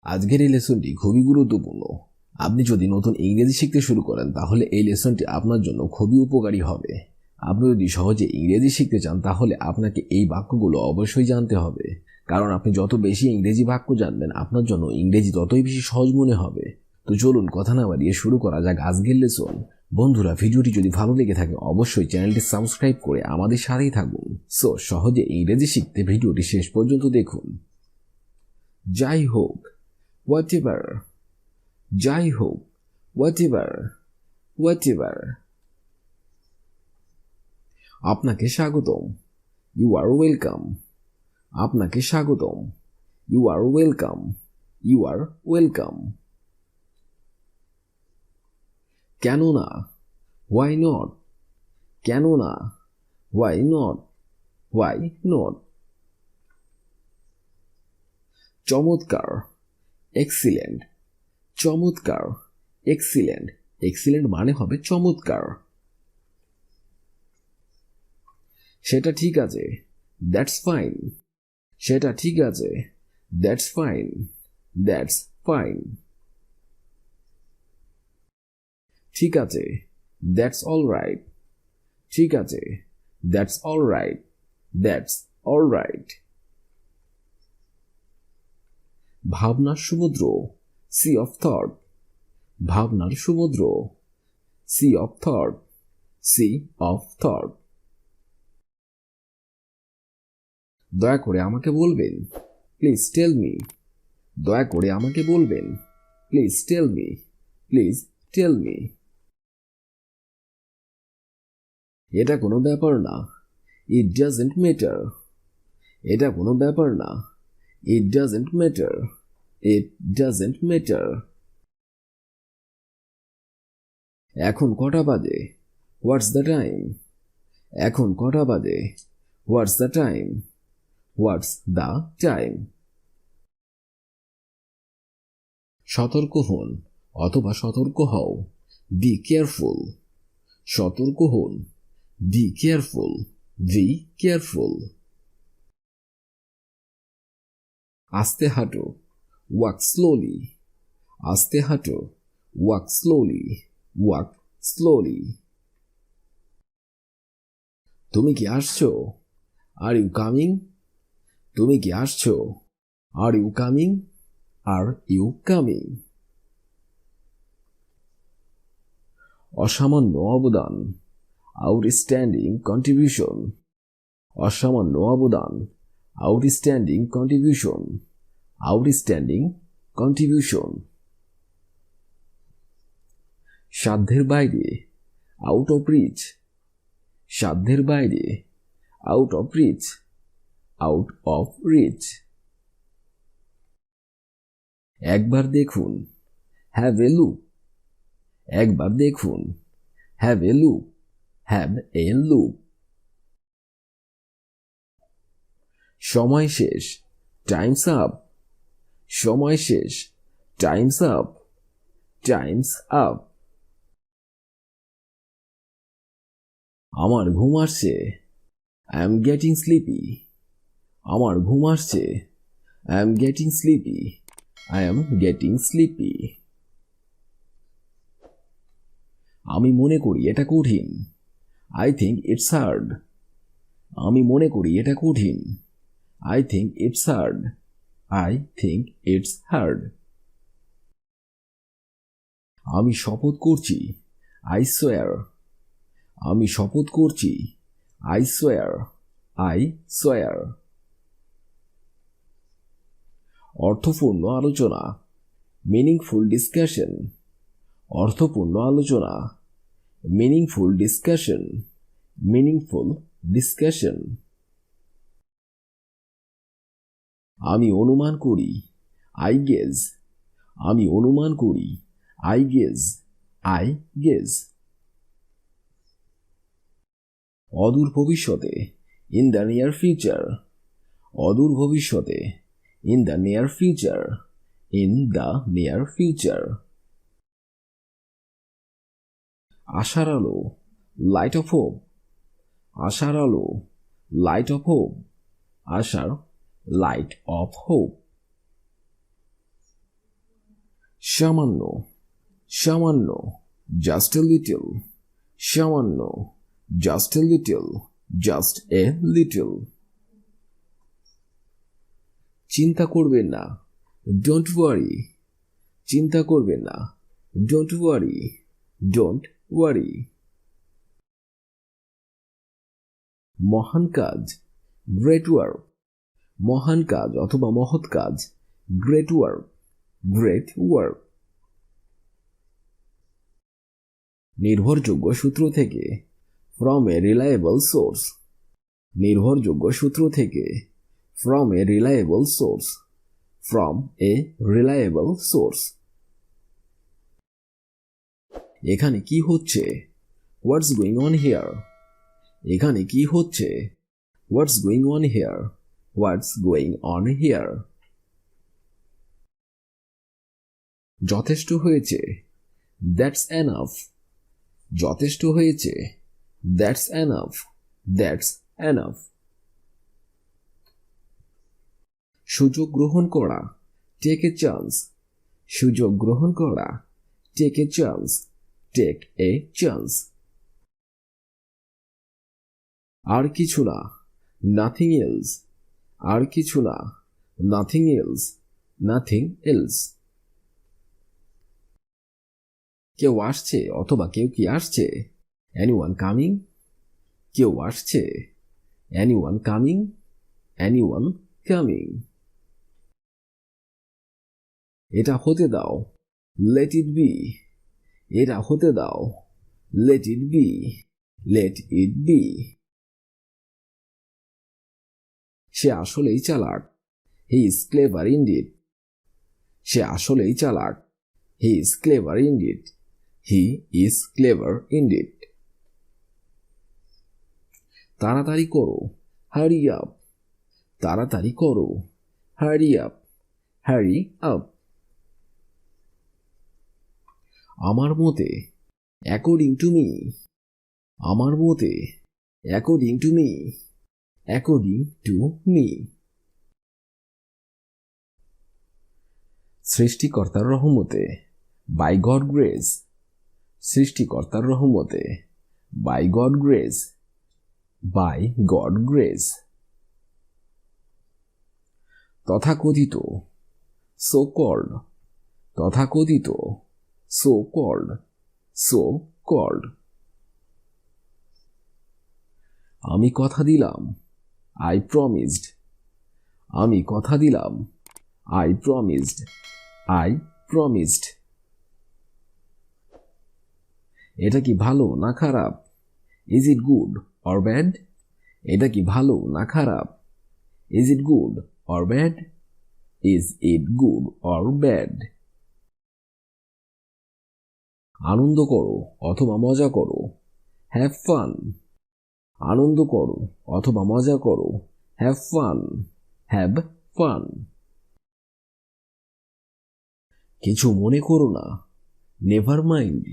আজকের এই লেসনটি খুবই গুরুত্বপূর্ণ। আপনি যদি নতুন ইংরেজি শিখতে শুরু করেন তাহলে এই লেসনটি আপনার জন্য খুবই উপকারী হবে। আপনি যদি সহজে ইংরেজি শিখতে চান তাহলে আপনাকে এই বাক্যগুলো অবশ্যই জানতে হবে, কারণ আপনি যত বেশি ইংরেজি বাক্য জানবেন আপনার জন্য ইংরেজি ততই বেশি সহজ মনে হবে। তো চলুন কথা না বাড়িয়ে শুরু করা যাক আজকের লেসন। বন্ধুরা, ভিডিওটি যদি ভালো লেগে থাকে অবশ্যই চ্যানেলটি সাবস্ক্রাইব করে আমাদের সাথেই থাকুন। সো সহজে ইংরেজি শিখতে ভিডিওটি শেষ পর্যন্ত দেখুন। যাই হোক, whatever. যাই হোক, whatever. whatever. আপনাকে স্বাগতম, you are welcome. আপনাকে স্বাগতম, you are welcome. you are welcome. কেন না, why not. কেন না, why not. why not. চমৎকার, excellent. চমৎকার, excellent. excellent মানে হবে চমৎকার। সেটা ঠিক আছে, that's fine. সেটা ঠিক আছে, that's fine. that's fine. ঠিক আছে, that's all right. ঠিক আছে, that's all right. that's all right. ভাবনার সমুদ্র, sea of thought. ভাবনার সমুদ্র, sea of thought. sea of thought. দয়া করে আমাকে বলবেন, প্লিজ টেল মি। দয়া করে আমাকে বলবেন, please tell me. Please tell me. এটা কোনো ব্যাপার না, ইট ডাজন্ট ম্যাটার। এটা কোনো ব্যাপার না, it doesn't matter. It doesn't matter. এখন কটা বাজে, হোয়াটস দ্য টাইম। এখন কটা বাজে, what's the time. What's the time. সতর্ক হন অথবা সতর্ক হও, বি কেয়ারফুল। সতর্ক হন, বি কেয়ারফুল। Be careful. আস্তে হাঁটো, ওয়াক স্লোলি। আস্তে হাঁটো, ওয়াক স্লোলি। Walk slowly. তুমি কি আসছো, আর ইউ কামিং। তুমি কি আসছো, are you coming. Are you coming. অসামান্য অবদান, আউটস্ট্যান্ডিং কন্ট্রিবিউশন। অসামান্য অবদান, আউটস্ট্যান্ডিং কন্ট্রিবিউশন। Outstanding contribution. সাধ্যের বাইরে, আউট অফ রিচ। সাধ্যের বাইরে, out of reach. Out of reach. একবার দেখুন, হ্যাভ এ লুক। একবার দেখুন, have a look. Have a look. সময় শেষ, টাইমস আপ। সময় শেষ, টাইমস আপ। Times up. আমার ঘুম আসছে, আই এম গেটিং স্লিপি। আমার ঘুম আসছে, I am getting sleepy. I am getting sleepy. আমি মনে করি এটা কঠিন, আই থিঙ্ক ইটস হার্ড। আমি মনে করি এটা কঠিন, I think it's hard. I think it's hard. আমি শপথ করছি, আই সোয়ার। আমি শপথ করছি, আই সোয়ার। I swear. অর্থপূর্ণ আলোচনা, মিনিংফুল ডিসকাশন। অর্থপূর্ণ আলোচনা, মিনিংফুল ডিসকাশন। Meaningful discussion. আমি অনুমান করি, আই গেজ। আমি অনুমান করি, আই গেজ। I gauge. অদূর ভবিষ্যতে, ইন দ্য নিয়ার ফিউচার। অদূর ভবিষ্যতে, in the near future. In the near future. আশার আলো, লাইট অফ হোপ। আশার আলো, লাইট অফ হোপ। আশার লাইট অফ হোপ। সামান্য, সামান্য, just a little, সামান্য, just a little, just a little. চিন্তা করবেন না, don't worry, চিন্তা করবেন না, don't worry, don't worry. মহান কাজ, great work, মহান কাজ অথবা মহৎ কাজ, great work, great work. নির্ভরযোগ্য সূত্র থেকে, from a reliable source, নির্ভরযোগ্য সূত্র থেকে, from a reliable source, from a reliable source. এখানে কি হচ্ছে, what's going on here, এখানে কি হচ্ছে, what's going on here, what's going on here. যথেষ্ট হয়েছে, that's enough, যথেষ্ট হয়েছে, that's enough, that's enough. সুযোগ গ্রহণ করা, take a chance, সুযোগ গ্রহণ করা, take a chance, take a chance. আর কিছু না, nothing else, আর কিছু না, nothing else, nothing else. কেউ আসছে অথবা কেউ কি আসছে, anyone coming, কেউ আসছে, anyone coming, anyone coming. এটা হতে দাও, let it be, এটা হতে দাও, let it be, let it be. সে আসলেই চালাক, he is clever indeed, সে আসলেই চালাক, he is clever indeed, he is clever indeed. তাড়াতাড়ি করো, hurry up, তাড়াতাড়ি করো, hurry up, hurry up. আমার মতে, according to me, আমার মতে, according to me, according to me. সৃষ্টিকর্তার রহমতে, by God grace, সৃষ্টিকর্তার রহমতে, by God grace, by God grace. তথাকথিত, so called, তথাকথিত, so called, so called. আমি কথা দিলাম, I promised, আমি কথা দিলাম, I promised, I promised. এটা কি ভালো না খারাপ, is it good or bad, এটা কি ভালো না খারাপ, is it good or bad, is it good or bad. আনন্দ করো অথবা মজা করো, have fun, আনন্দ করো অথবা মজা করো, have fun, have fun. কিছু মনে করো না, never mind,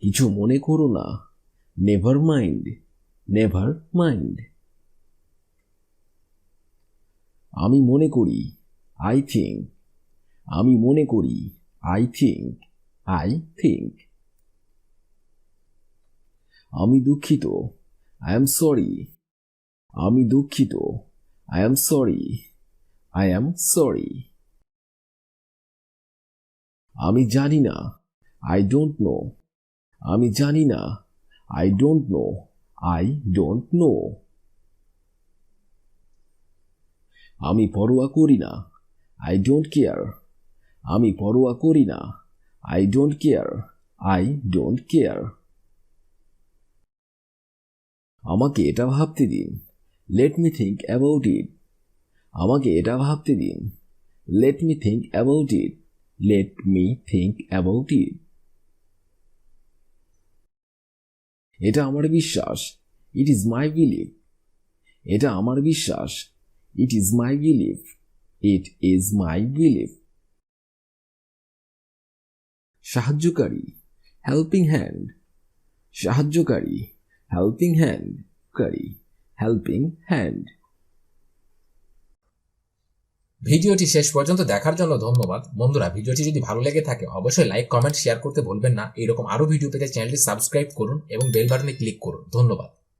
কিছু মনে করো না, never mind, never mind. আমি মনে করি, I think, আমি মনে করি, I think, I think. আমি দুঃখিত, I am sorry, আমি দুঃখিত, I am sorry, I am sorry. আমি জানি না, I don't know, আমি জানি না, I don't know, I don't know. আমি পরোয়া করি না, I don't care, আমি পরোয়া করি না, I don't care, I don't care. আমাকে এটা ভাবতে দিন, let me think about it, আমাকে এটা ভাবতে দিন, let me think about it, let me think about it. এটা আমার বিশ্বাস, it is my belief, এটা আমার বিশ্বাস, it is my belief, it is my belief. সাহায্যকারী, helping hand, সাহায্যকারী, helping hand, কারী, helping hand. ভিডিওটি শেষ পর্যন্ত দেখার জন্য ধন্যবাদ। বন্ধুরা, ভিডিওটি যদি ভালো লেগে থাকে অবশ্যই লাইক, কমেন্ট, শেয়ার করতে ভুলবেন না। এরকম আরো ভিডিও পেতে চ্যানেলটি সাবস্ক্রাইব করুন এবং বেল বাটনে ক্লিক করুন। ধন্যবাদ।